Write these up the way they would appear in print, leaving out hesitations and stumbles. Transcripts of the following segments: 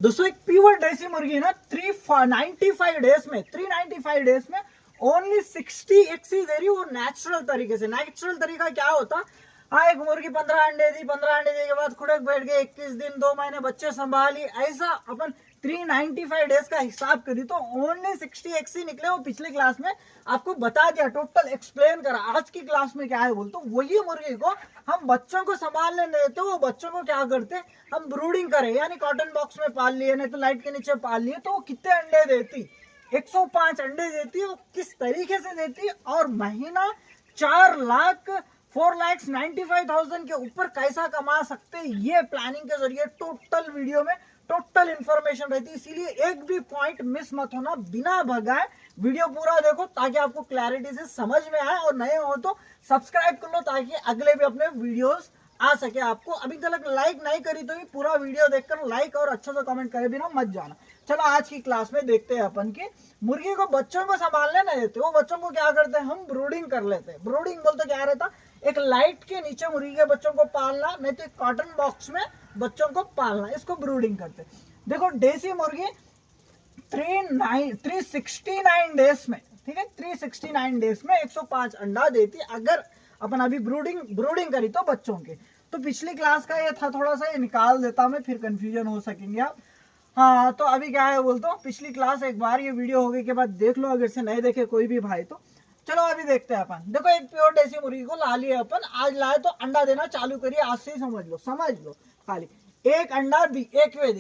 दोस्तों एक प्योर देसी मुर्गी ना 395 डेज में ओनली 60 एग्स ही दे रही। वो नेचुरल तरीके से। नेचुरल तरीका क्या होता? हाँ, एक मुर्गी 15 अंडे दी, 15 अंडे देने के बाद खुड़क बैठ गए, 21 दिन 2 महीने बच्चे संभाली, ऐसा अपन 395 डेज का हिसाब करी तो ओनली 60 एग्स ही निकले। वो पिछले क्लास में आपको बता दिया, टोटल एक्सप्लेन करा। आज की क्लास में क्या है बोलते, वही मुर्गी को हम बच्चों को संभालने देते, वो बच्चों को क्या करते, हम ब्रूडिंग करें, यानी कॉटन बॉक्स में पाल लिए, नहीं तो लाइट के नीचे पाल लिए, तो वो कितने अंडे देती? 105 अंडे देती है। वो किस तरीके से देती और महीना 4,95,000 के ऊपर कैसा कमा सकते, ये प्लानिंग के जरिए टोटल वीडियो में टोटल इंफॉर्मेशन रहती है। इसीलिए एक भी पॉइंट मिस मत होना, बिना भगाए वीडियो पूरा देखो ताकि आपको क्लैरिटी से समझ में आए। और नए हो तो सब्सक्राइब कर लो ताकि अगले भी अपने वीडियोस आ सके आपको। अभी तक लाइक नहीं करी तो भी पूरा वीडियो देखकर लाइक और अच्छा सा कमेंट करे बिना मत जाना। चलो आज की क्लास में देखते हैं अपन की मुर्गी को बच्चों को संभालने नहीं देते, वो बच्चों को क्या करते हैं, हम ब्रूडिंग कर लेते हैं। ब्रूडिंग बोलते क्या रहता, एक लाइट के नीचे मुर्गी के बच्चों को पालना, नहीं तो एक कॉटन बॉक्स में बच्चों को पालना, इसको ब्रूडिंग करते। देखो देसी मुर्गी 369 डेज में, ठीक है, 369 डेज में 105 अंडा देती अगर अपन अभी ब्रूडिंग करी तो बच्चों के। तो पिछली क्लास का ये था, थोड़ा सा ये निकाल देता मैं, फिर कंफ्यूजन हो सकेंगे आप। हाँ, तो अभी क्या है बोलता हूँ, पिछली क्लास एक बार ये वीडियो होने के बाद देख लो, अगर से नहीं देखे कोई भी भाई तो। चलो अभी देखते हैं अपन। देखो एक प्योर देसी मुर्गी को ला लिए अपन, आज लाए तो अंडा देना चालू करिए, आज से ही समझ लो खाली। एक अंडा दी एकवें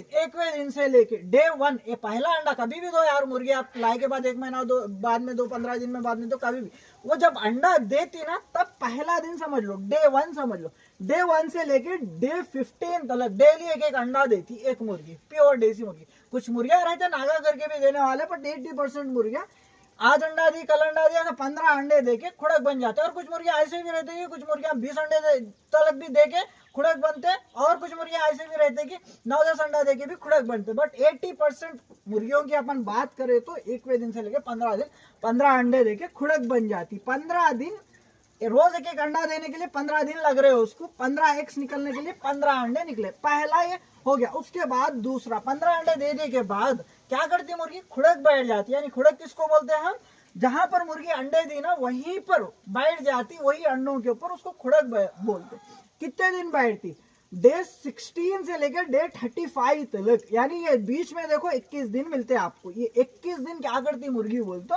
दिन से लेके डे 1, ये पहला अंडा कभी भी दो यार मुर्गी, आप लाए के बाद 1 महीना दो, बाद में दो, 15 दिन में, बाद में तो कभी भी वो जब अंडा देती ना तब पहला दिन समझ लो, डे 1 समझ लो। डे 1 से लेके डे 15 तक डेली एक अंडा देती एक मुर्गी, प्योर देसी मुर्गी। कुछ मुर्गियां रहते नागा करके भी देने वाले, पर 80% मुर्गियां आज अंडा दी कल अंडा दिया तो 15 अंडे देके खुड़क बन जाते हैं। और कुछ मुर्गियां ऐसे भी रहती है, कुछ मुर्गियां 20 अंडे तक भी देके खुड़क बनते हैं, और कुछ मुर्गियां ऐसे भी रहते हैं कि 9-10 अंडा देके भी खुड़क बनते हैं। बट 80% मुर्गियों की अपन बात करें तो 1वें दिन से लेके 15 दिन 15 अंडे देके खुड़क बन जाती। 15 दिन रोज एक अंडा देने के लिए 15 दिन लग रहे हो उसको, 15 एग्स निकलने के लिए 15 अंडे निकले, पहला ये हो गया। उसके बाद दूसरा 15 अंडे देने के बाद क्या करती है मुर्गी, खुड़क बैठ जाती है। यानी खुड़क किसको बोलते हैं हम, जहां पर मुर्गी अंडे दी ना वहीं पर बैठ जाती, वही अंडों के ऊपर, उसको खुड़क बोलते। कितने दिन बैठती, डे 16 से लेकर डे 35 तक, यानी ये बीच में देखो 21 दिन मिलते हैं आपको। ये 21 दिन क्या करती मुर्गी बोलते,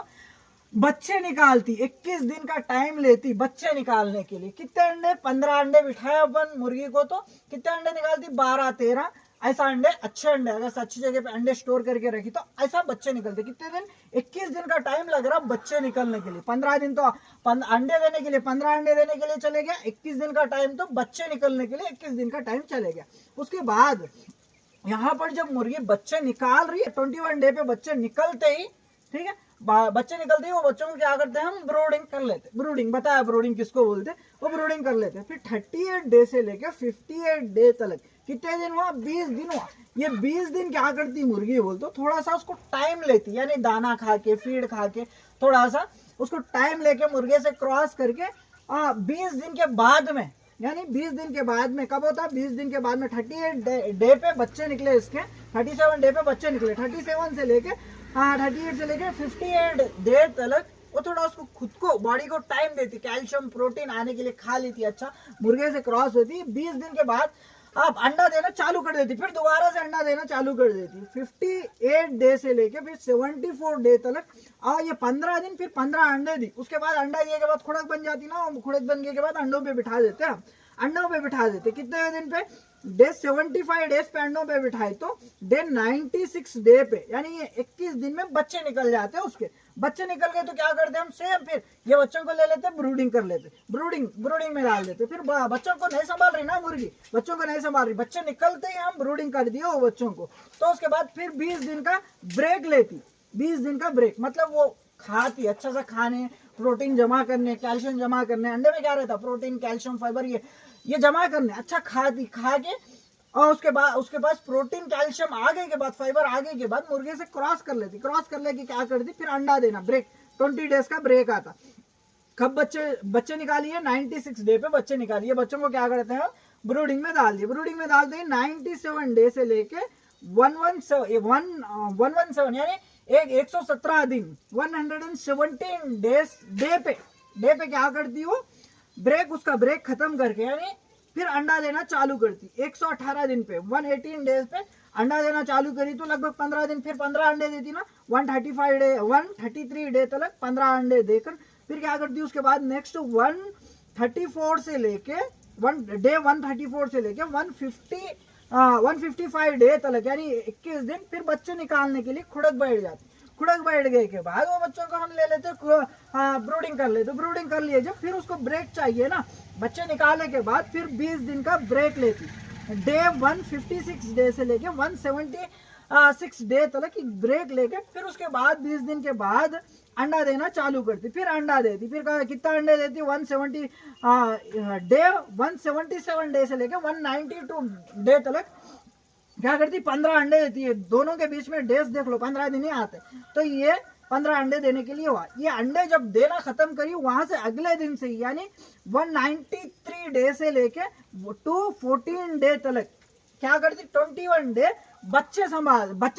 बच्चे निकालती। 21 दिन का टाइम लेती बच्चे निकालने के लिए। कितने अंडे, 15 अंडे बिठाए अपन मुर्गी को तो कितने अंडे निकालती, 12-13 ऐसा अंडे, अच्छे अंडे, अगर अच्छी जगह पे अंडे स्टोर करके रखी तो ऐसा बच्चे निकलते। कितने दिन, 21 दिन का टाइम लग रहा बच्चे निकलने के लिए। 15 दिन तो अंडे देने के लिए, 15 अंडे देने के लिए चले गया, 21 दिन का टाइम तो बच्चे निकलने के लिए 21 दिन का टाइम चले गया। उसके बाद यहाँ पर जब मुर्गी बच्चे निकाल रही है, 21 डे पे बच्चे निकलते ही, ठीक है, बच्चे निकलते ही वो बच्चों को क्या करते हैं, हम ब्रूडिंग कर लेते। ब्रूडिंग बताया, ब्रूडिंग किसको बोलते हैं, वो ब्रूडिंग कर लेते। फिर 38 डे से लेके 58 डे तक कितने दिन हुआ, 20 दिन हुआ। ये 20 दिन क्या करती मुर्गी बोलते, थोड़ा सा उसको टाइम लेती, यानी दाना खा के, फीड खा के, थोड़ा सा उसको टाइम लेके मुर्गे से क्रॉस करके 20 दिन के बाद में, यानी 20 दिन के बाद में कब होता है, 20 दिन के बाद में 38 डे पे बच्चे निकले इसके, 37 डे पे बच्चे निकले। 37 से लेके 38 से लेके 58 डे तक वो थोड़ा उसको खुद को, बॉडी को टाइम देती, कैल्शियम प्रोटीन आने के लिए खा लेती, अच्छा मुर्गे से क्रॉस होती। 20 दिन के बाद आप अंडा देना चालू कर देती, फिर दोबारा से अंडा देना चालू कर देती। 58 डे से लेके फिर 74 डे तक ये 15 दिन, फिर 15 अंडे दी। उसके बाद अंडा दिए के बाद खुड़क बन जाती ना, खुड़क बनने के बाद अंडों पे बिठा देते हैं, अंडों पे बिठा देते। कितने दिन पे, डे 75 डेज पे अंडों पे बिठाई तो डे 96 डे पे, यानी ये 21 दिन में बच्चे निकल जाते हैं। उसके बच्चे निकल गए तो क्या करते हैं हम, सेम फिर ये बच्चों को ले लेते, ब्रूडिंग कर लेते, ब्रूडिंग में डाल देते। फिर बच्चों को नहीं संभाल रही ना मुर्गी, बच्चों को नहीं संभाल रही, बच्चे निकलते ही हम ब्रूडिंग कर दिए वो बच्चों को। तो उसके बाद फिर 20 दिन का ब्रेक लेती। 20 दिन का ब्रेक मतलब वो खाती, अच्छा सा खाने, प्रोटीन जमा करने, कैल्शियम जमा करने। अंडे में क्या रहता, प्रोटीन, कैल्शियम, फाइबर, ये जमा करने, अच्छा खाती, खा के, और उसके पास प्रोटीन कैल्शियम आ गए के बाद, फाइबर आ गए के बाद मुर्गे से क्रॉस कर लेती। क्रॉस कर लेके क्या करती, फिर अंडा देना, ब्रेक, 20 डेज का ब्रेक आता। कब बच्चे निकालिए, 96 डे पे बच्चे निकालिए। बच्चों को क्या करते हैं, ब्रूडिंग में डाल दिए। ब्रूडिंग में डालते हैं 97 डे से लेके 117 यानी 117 दिन 117 डेज डे पे क्या करती हो, ब्रेक, उसका ब्रेक खत्म करके यानी फिर अंडा देना चालू करती। 118 दिन पे 118 डेज पे अंडा देना चालू करी तो लगभग 15 दिन फिर 15 अंडे देती ना। 133 डे तक 15 अंडे देकर फिर क्या करती, उसके बाद नेक्स्ट 134 से लेके 134 से लेके 155 डे तक यानी 21 दिन फिर बच्चे निकालने के लिए खुड़क बैठ जाती। खुड़क बैठ गए के बाद वो बच्चों को हम ले लेते, ब्रूडिंग कर लेते। ब्रूडिंग कर लिए जब फिर उसको ब्रेक चाहिए ना, बच्चे निकालने के बाद फिर 20 दिन का ब्रेक लेती। डे 156 डे से लेके 176 डे तक ब्रेक लेके फिर उसके बाद 20 दिन के बाद अंडा देना चालू करती। फिर अंडा देती, फिर कितना अंडे देती, 177 डे से लेके 192 डे तक क्या करती, 15 अंडे देती है। दोनों के बीच में डेज देख लो, 15 दिन ही आते, तो ये 15 अंडे देने के लिए हुआ। ये अंडे जब देना खत्म करी वहां से अगले दिन से यानी 193 डे से लेके 214 डे तक क्या करती, 21 डे बच्चे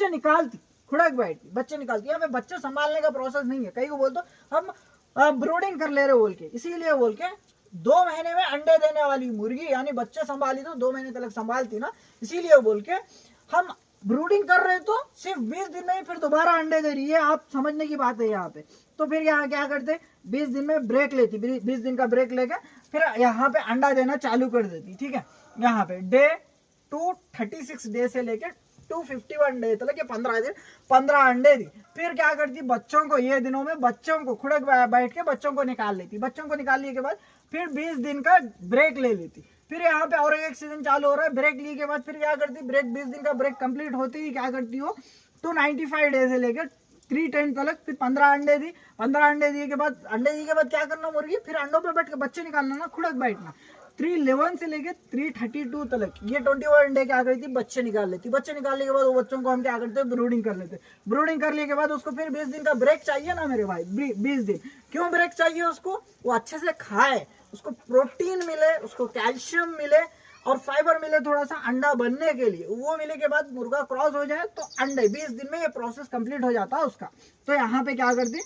निकालती, खुड़क बैठती, बच्चे निकालती। यहाँ पे बच्चे संभालने का प्रोसेस नहीं है। कई को बोलते हम ब्रूडिंग कर ले रहे बोल के, इसीलिए बोल के 2 महीने में अंडे देने वाली मुर्गी यानी बच्चे संभाली तो 2 महीने तक संभालती ना, इसीलिए बोल के हम ब्रूडिंग कर रहे तो सिर्फ 20 दिन में ही फिर दोबारा अंडे दे रही है। आप समझने की बात है यहाँ पे। तो फिर यहाँ क्या करते, 20 दिन में ब्रेक लेती, 20 दिन का ब्रेक लेकर फिर यहाँ पे अंडा देना चालू कर देती। ठीक है, यहाँ पे डे 236 डे से लेकर 251 डे तक ये 15 दिन 15 अंडे दी। फिर क्या करती, बच्चों को ये दिनों में बच्चों को खुड़क बैठ के बच्चों को निकाल लेती। बच्चों को निकालने के बाद फिर 20 दिन का ब्रेक ले लेती। फिर यहाँ पे और एक सीजन चालू हो रहा है, ब्रेक ली के बाद फिर क्या करती, ब्रेक 20 दिन का ब्रेक कंप्लीट होते ही क्या करती हो, 295 डे से लेकर 310 तक फिर 15 अंडे दी। 15 अंडे दिए के बाद क्या करना मुर्गी, फिर अंडों पे बैठ के बच्चे निकालना ना, खुड़क बैठना। 311 से लेके 332 तक ये 21 डे क्या करती, बच्चे निकाल लेती। बच्चे निकालने के बाद वो बच्चों को हम क्या करते हैं, ब्रूडिंग कर लेते। ब्रूडिंग कर लिए के बाद उसको फिर 20 दिन का ब्रेक चाहिए ना मेरे भाई। 20 दिन क्यों ब्रेक चाहिए उसको, वो अच्छे से खाए, उसको प्रोटीन मिले, उसको कैल्शियम मिले और फाइबर मिले थोड़ा सा अंडा बनने के लिए। वो मिले के बाद मुर्गा क्रॉस हो जाए तो अंडे 20 दिन में ये प्रोसेस कंप्लीट हो जाता है उसका। तो यहाँ पे क्या करती,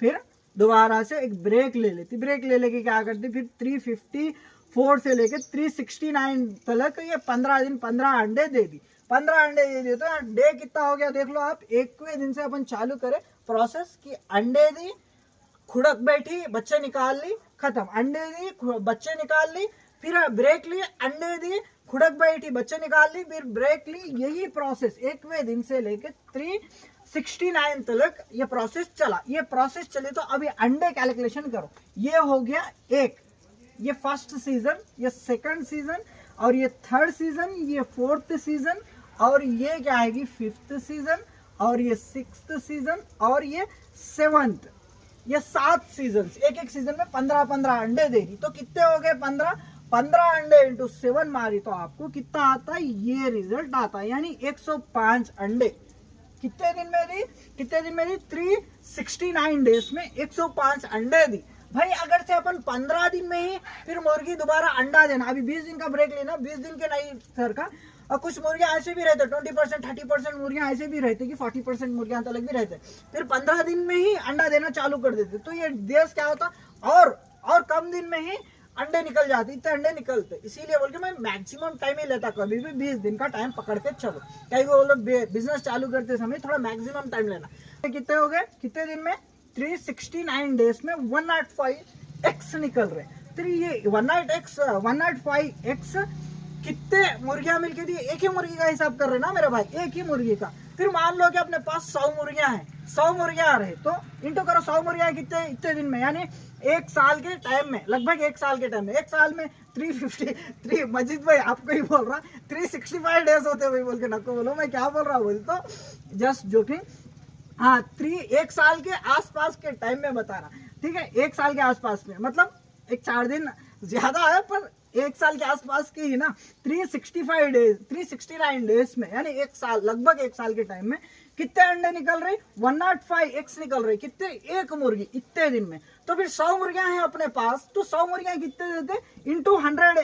फिर दोबारा से एक ब्रेक ले लेती। ब्रेक ले लेके क्या करती, फिर 354 से लेके 369 तक ये 15 दिन 15 अंडे दे दी। 15 अंडे दे दी तो डे कितना हो गया देख लो आप। 21वें दिन से अपन चालू करें प्रोसेस की, अंडे दी, खुड़क बैठी, बच्चे निकाल ली, खत्म। अंडे दी, बच्चे निकाल ली, फिर ब्रेक ली, अंडे दी, खुड़क बैठी, बच्चे निकाल ली, फिर ब्रेक ली। यही प्रोसेस 21वें दिन से लेके 369 तक ये प्रोसेस चला। ये प्रोसेस चले तो अभी अंडे कैलकुलेशन करो। ये हो गया एक, ये फर्स्ट सीजन, ये सेकंड सीजन और ये थर्ड सीजन, ये फोर्थ सीजन और ये क्या आएगी, फिफ्थ सीजन और ये सिक्स्थ सीजन और ये सेवंथ। ये 7 सीजन, एक सीजन में 15 अंडे देगी। तो कितने हो गए, 15 अंडे इंटू 7 मारी तो आपको कितना आता है, ये रिजल्ट आता है यानी 105 अंडे। कितने दिन में दी 369 डेज में 105 अंडे दी। भाई अगर से अपन 15 दिन में ही फिर मुर्गी दोबारा अंडा देना, अभी 20 दिन का ब्रेक लेना, 20 दिन के नहीं सर का, और कुछ मुर्गियां ऐसे भी रहते 20% 30% मुर्गियां ऐसे भी रहते कि 40% मुर्गियां तक भी रहते, फिर 15 दिन में ही अंडा देना चालू कर देते। तो ये देश क्या होता और कम दिन में ही अंडे निकल जाते, इतने अंडे निकलते। इसीलिए बोल के मैं मैक्सिमम टाइम ही लेता, कभी भी 20 दिन का टाइम पकड़ के चलो। कई वो लोग बिजनेस चालू करते समय थोड़ा मैक्सिमम टाइम लेना। कितने हो गए, कितने दिन में 369 डेज में 105 एक्स निकल रहे। फिर ये 105 एक्स कितने मुर्गियां मिलके दी, एक ही मुर्गी का हिसाब कर रहे ना मेरे भाई, एक ही मुर्गी का। फिर मान लो कि अपने पास 100 मुर्गियां हैं, 100 मुर्गियां आ रहे तो इंटू करो 100 मुर्गियां कितने, इतने दिन में यानी एक साल के टाइम में, लगभग एक साल के टाइम में, एक साल में 353 मजीद भाई आपको ही बोल रहा 365 डेज होते भाई, बोल के नको बोलो मैं क्या बोल रहा हूँ, बोल तो जस्ट जोकिंग। हाँ, एक साल के आसपास के टाइम में बता रहा, ठीक है, एक साल के आसपास में, मतलब एक 4 दिन ज्यादा है पर एक साल के आसपास की ही ना। 365 डेज 369 डेज में यानी एक साल, लगभग एक साल के टाइम में कितने अंडे निकल रहे, 105 एक्स निकल रहे। कितने, एक मुर्गी इतने दिन में। तो फिर 100 मुर्गियां हैं अपने पास, तो 100 मुर्गियां कितने देते, इंटू 100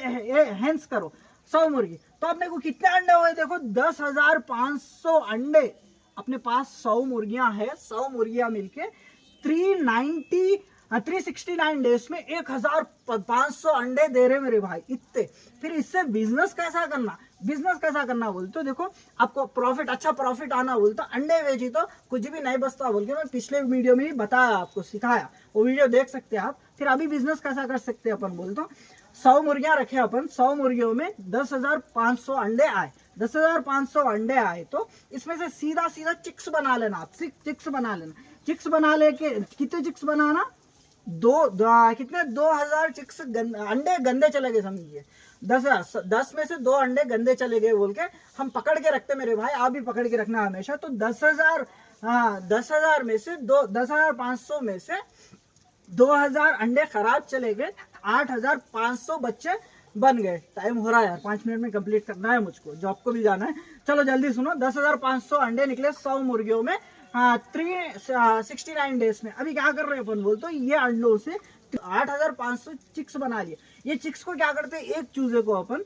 हेंस करो। 100 मुर्गी, तो अपने को कितने अंडे हुए देखो 10,500 अंडे अपने पास। 100 मुर्गियां है, 100 मुर्गियां मिलके 369 डेज में 1,500 अंडे दे रहे मेरे भाई, इतने। फिर इससे बिजनेस कैसा करना, बिजनेस कैसा करना बोल तो देखो आपको प्रॉफिट, अच्छा प्रॉफिट आना बोल तो अंडे बेची तो कुछ भी नहीं बचता बोल के मैं पिछले वीडियो में ही बताया, आपको सिखाया, वो वीडियो देख सकते हैं आप। फिर अभी बिजनेस कैसा कर सकते हैं अपन बोल तो 100 मुर्गियां रखे अपन, 100 मुर्गियों में 10,500 अंडे आए, 10,500 अंडे आए तो इसमें से सीधा सीधा चिक्स बना लेना आप, चिक्स बना लेना। चिक्स बना लेके कितने चिक्स बनाना, कितने 2,000 चिक्स अंडे गंदे चले गए समझिए, 10 में से 2 अंडे गंदे चले गए बोल के हम पकड़ के रखते मेरे भाई, आप भी पकड़ के रखना हमेशा। तो 10,000 में से 10,500 में से 2,000 अंडे खराब चले गए, 8,500 बच्चे बन गए। टाइम हो रहा है यार, 5 मिनट में कंप्लीट करना है मुझको, जॉब को भी जाना है। चलो जल्दी सुनो, 10,500 अंडे निकले 100 मुर्गियों में 369 डेज में। अभी क्या कर रहे हैं अपन बोल तो ये अंडों से 8,500 चिक्स बना लिए। ये चिक्स को क्या करते हैं, एक चूजे को अपन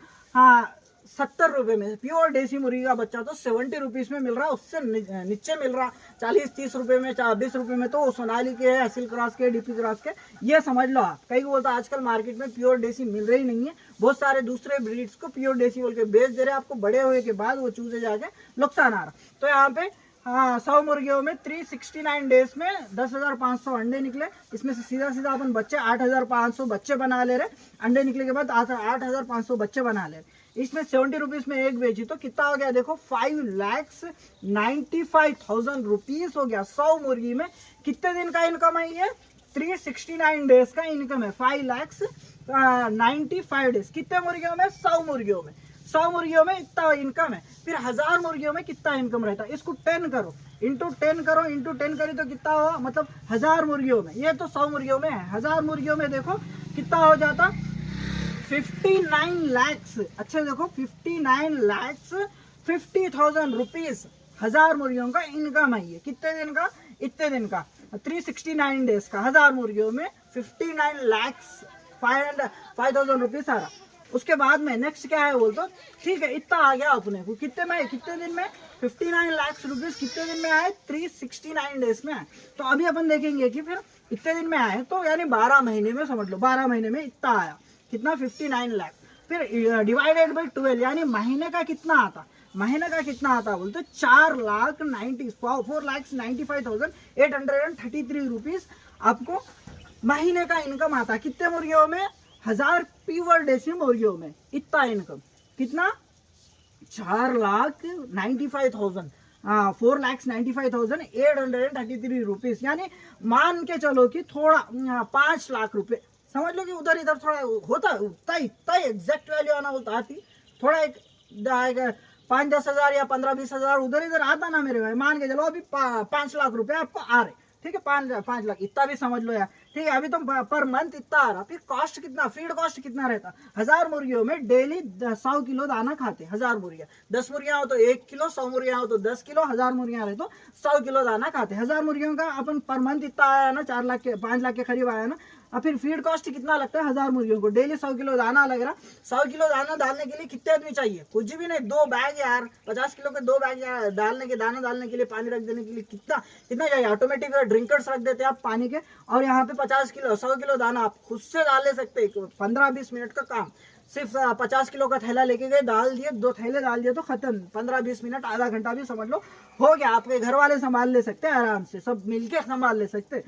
70 रुपए में, प्योर देसी मुर्गी का बच्चा तो 70 रुपीज में मिल रहा है, उससे नीचे मिल रहा 40-30 रुपए में, 20 रुपए में तो सोनाली के, असिल क्रॉस के, डीपी क्रॉस के, ये समझ लो आप। कई बोलता आजकल मार्केट में प्योर देसी मिल रही नहीं है, बहुत सारे दूसरे ब्रीड्स को प्योर देसी बोल के बेच दे रहे हैं आपको, बड़े हुए के बाद वो चूजे जाके नुकसान आ रहा। तो यहाँ पे 100 मुर्गियों में 369 डेज में 10,500 अंडे निकले। इसमें से सीधा सीधा अपन बच्चे 8,500 बच्चे बना ले रहे, अंडे निकले के बाद 8,500 बच्चे बना ले रहे। इसमें 70 रुपीज में एक बेची तो कितना हो गया देखो 5,95,000 रुपीज हो गया। 100 मुर्गी में कितने दिन का इनकम है ये, 369 डेज का इनकम है, 5,95,000 डेज। कितने मुर्गियों में, 100 मुर्गियों में, 100 मुर्गियों में इतना इनकम है। फिर 1,000 मुर्गियों में कितना इनकम रहता है, इसको 10 करो, इंटू 10 करो, इंटू 10 करी तो कितना हुआ, मतलब 1,000 मुर्गियों में, ये तो 100 मुर्गियों में है, 1,000 मुर्गियों में देखो कितना हो जाता 59 lakhs। अच्छा देखो 59 lakhs 50,000 रुपीज 1,000 मुर्गियों का इनकम है। ये कितने दिन का, इतने दिन का, 369 डेज का, 1,000 मुर्गियों में 59 lakhs 5,000 रुपीज आ रहा। उसके बाद में नेक्स्ट क्या है बोल तो, ठीक है इतना आ गया अपने को, कितने में, कितने दिन में 59 लाख रुपीज कितने दिन में आए, 369 डेज में आए। तो अभी अपन देखेंगे कि फिर इतने दिन में आए तो यानी 12 महीने में समझ लो, 12 महीने में इतना आया, कितना 59 लाख। फिर डिवाइडेड बाई 12 यानी महीने का कितना आता, महीने का कितना आता बोलते 4,95,833 रुपीज आपको महीने का इनकम आता। कितने मुर्गियों में, 1,000 प्योर देसी मुर्गियों में इतना इनकम, कितना 4,95,000, 4,95,833 रुपीज। यानी मान के चलो कि थोड़ा 5 लाख रुपए समझ लो कि उधर इधर थोड़ा होता, उतना इतना एग्जैक्ट वैल्यू आना बोलता आती, थोड़ा एक 5-10 हजार या 15-20 हजार उधर इधर आता ना मेरे भाई, मान के चलो अभी 5 लाख रुपए आपको आ रहे, ठीक है, 5 लाख इतना भी समझ लो यार, ठीक है। अभी तो पर मंथ इतना आ रहा, फिर कॉस्ट कितना, फीड कॉस्ट कितना रहता, 1,000 मुर्गियों में डेली 100 किलो दाना खाते, 1,000 मुर्गियां, 10 मुर्गियां हो तो 1 किलो, 100 मुर्गियां हो तो 10 किलो, 1,000 मुर्गियां रहे तो 100 किलो दाना खाते। 1,000 मुर्गियों का अपन पर मंथ इतना आया ना, 4 लाख के 5 लाख के करीब आया ना। और फिर फीड कॉस्ट कितना लगता है 1,000 मुर्गियों को, डेली 100 किलो दाना लग रहा। 100 किलो दाना डालने के लिए कितने आदमी चाहिए, कुछ भी नहीं, 2 बैग यार, 50 किलो के 2 बैग डालने के, दाना डालने के लिए, पानी रख देने के लिए कितना कितना चाहिए, ऑटोमेटिक ड्रिंकर्स रख देते हैं आप पानी के, और यहाँ पे 50 किलो 100 किलो दाना आप खुद से डाल ले सकते, 15-20 मिनट का काम। सिर्फ 50 किलो का थैला लेके गए, डाल दिए, 2 थैले डाल दिए तो खत्म, 15-20 मिनट, आधा घंटा भी समझ लो हो गया। आपके घर वाले संभाल ले सकते हैं आराम से, सब मिलके संभाल ले सकते।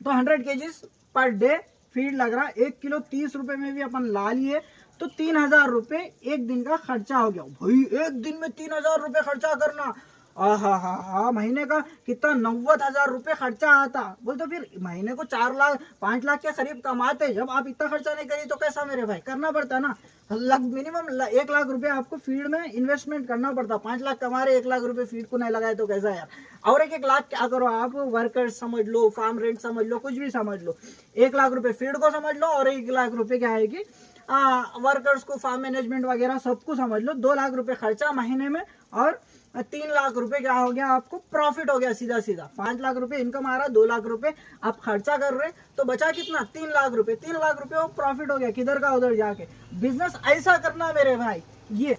तो 100 kgs पर डे फीड लग रहा, 1 किलो 30 रुपए में भी अपन ला लिए तो 3,000 रुपए एक दिन का खर्चा हो गया भाई। एक दिन में 3,000 रुपए खर्चा करना, हा महीने का कितना 90,000 रुपए खर्चा आता बोल। तो फिर महीने को 4-5 लाख के करीब कमाते, जब आप इतना खर्चा नहीं करिए तो कैसा मेरे भाई, करना पड़ता ना, मिनिमम 1 लाख रुपए आपको फीड में इन्वेस्टमेंट करना पड़ता। 5 लाख कमा रहे, 1 लाख रुपए फीड को नहीं लगाए तो कैसा यार। और 1 लाख क्या करो आप, वर्कर्स समझ लो, फार्म रेंट समझ लो, कुछ भी समझ लो, 1 लाख रुपए फीड को समझ लो, और 1 लाख रुपए क्या है कि वर्कर्स को, फार्म मैनेजमेंट वगैरह सबको समझ लो, 2 लाख रुपए खर्चा महीने में, और 3 लाख रुपए क्या हो गया आपको प्रॉफिट हो गया सीधा सीधा। 5 लाख रुपए इनकम आ रहा, 2 लाख रुपए आप खर्चा कर रहे, तो बचा कितना 3 लाख रुपए। 3 लाख रुपए वो प्रॉफिट हो गया, किधर का उधर जाके। बिजनेस ऐसा करना मेरे भाई। ये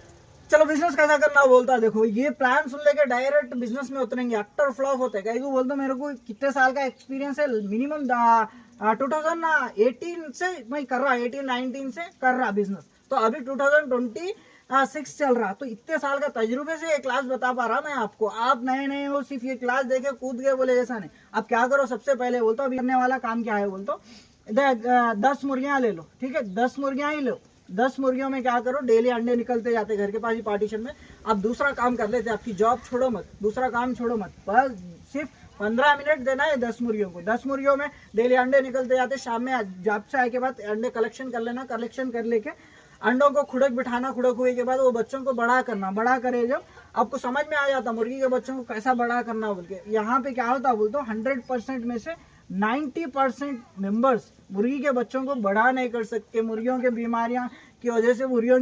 चलो बिजनेस कैसा करना बोलता है, देखो ये प्लान सुन लेके डायरेक्ट बिजनेस में उतरेंगे, अट्टर फ्लॉप होते हैं। कहीं को बोलते मेरे को कितने साल का एक्सपीरियंस है, मिनिमम 2018 से मैं कर रहा, 18-19 से कर रहा बिजनेस, तो अभी 2026 चल रहा, तो इतने साल का तजुर्बे से ये क्लास बता पा रहा मैं आपको। आप नए नए हो, सिर्फ ये क्लास देखे कूद गए बोले ऐसा नहीं। आप क्या करो, सबसे पहले बोलता अभी करने वाला काम क्या है बोलता, 10 मुर्गियां ले लो, ठीक है, 10 मुर्गियां ही लो। 10 मुर्गियों में क्या करो, डेली अंडे निकलते जाते घर के पास ही पार्टीशन में। आप दूसरा काम कर लेते, आपकी जॉब छोड़ो मत, दूसरा काम छोड़ो मत, बस सिर्फ 15 मिनट देना है 10 मुर्गियों को। 10 मुर्गियों में डेली अंडे निकलते जाते, शाम में जॉब से आए के बाद अंडे कलेक्शन कर लेना, कलेक्शन कर लेके अंडों को खुड़क बिठाना, खुड़क हुए के बाद वो बच्चों को बड़ा करना। बड़ा करे जब आपको समझ में आ जाता मुर्गी के बच्चों को कैसा बड़ा करना बोल के। यहाँ पे क्या होता बोलते 100% में से 90% मेंबर्स मुर्गी के बच्चों को बड़ा नहीं कर सकते। मुर्गियों के बीमारियां की वजह से, मुर्गियों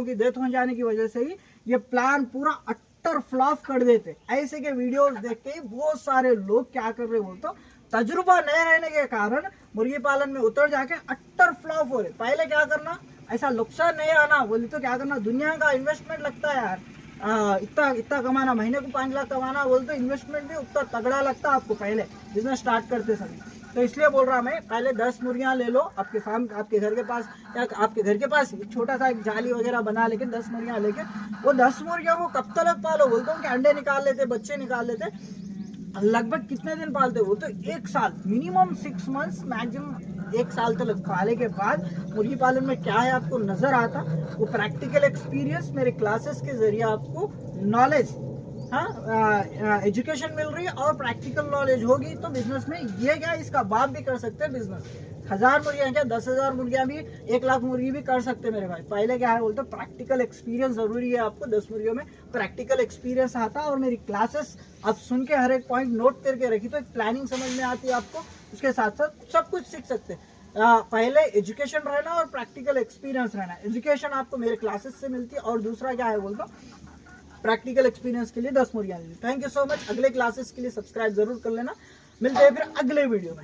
की डेथ हो जाने की वजह से ही ये प्लान पूरा अट्टर फ्लॉप कर देते। ऐसे के वीडियोस देख के बहुत सारे लोग क्या कर रहे बोलते, तजुर्बा नहीं रहने के कारण मुर्गी पालन में उतर जाके अट्टर फ्लॉप हो रहे। पहले क्या करना, ऐसा नुकसान नहीं आना बोली तो क्या करना, दुनिया का इन्वेस्टमेंट लगता है यार, इतना कमाना, महीने को 5 लाख कमाना बोलते तो इन्वेस्टमेंट भी उतना तगड़ा लगता है आपको पहले बिजनेस स्टार्ट करते समय। तो इसलिए बोल रहा मैं, पहले 10 मुर्गियां ले लो आपके फार्म, आपके घर के पास, या आपके घर के पास छोटा सा एक जाली वगैरह बना, लेकिन 10 मुर्गियां लेके वो 10 मुर्गियों को कब तक पालो बोलते हो कि अंडे निकाल लेते, बच्चे निकाल लेते, लगभग कितने दिन पालते हो तो 1 साल, मिनिमम 6 मंथ्स, मैक्सिमम 1 साल तक पाले के बाद मुर्गी पालन में क्या है आपको नजर आता। वो प्रैक्टिकल एक्सपीरियंस मेरे क्लासेस के जरिए आपको नॉलेज, हाँ एजुकेशन मिल रही है और प्रैक्टिकल नॉलेज होगी तो बिजनेस में ये क्या, इसका बाप भी कर सकते हैं बिजनेस। 1000 मुर्गियां क्या, 10,000 मुर्गियां भी, 1 लाख मुर्गी भी कर सकते हैं मेरे भाई। पहले क्या है बोलते प्रैक्टिकल एक्सपीरियंस जरूरी है आपको। 10 मुर्गियों में प्रैक्टिकल एक्सपीरियंस आता है और मेरी क्लासेस आप सुन के हर एक पॉइंट नोट करके रखी तो एक प्लानिंग समझ में आती है आपको। उसके साथ साथ सब कुछ सीख सकते हैं। पहले एजुकेशन रहना और प्रैक्टिकल एक्सपीरियंस रहना। एजुकेशन आपको मेरे क्लासेस से मिलती है और दूसरा क्या है बोलते प्रैक्टिकल एक्सपीरियंस के लिए 10 मुर्गियां। Thank you so much. अगले क्लासेस के लिए सब्सक्राइब जरूर कर लेना। मिलते हैं फिर अगले वीडियो में।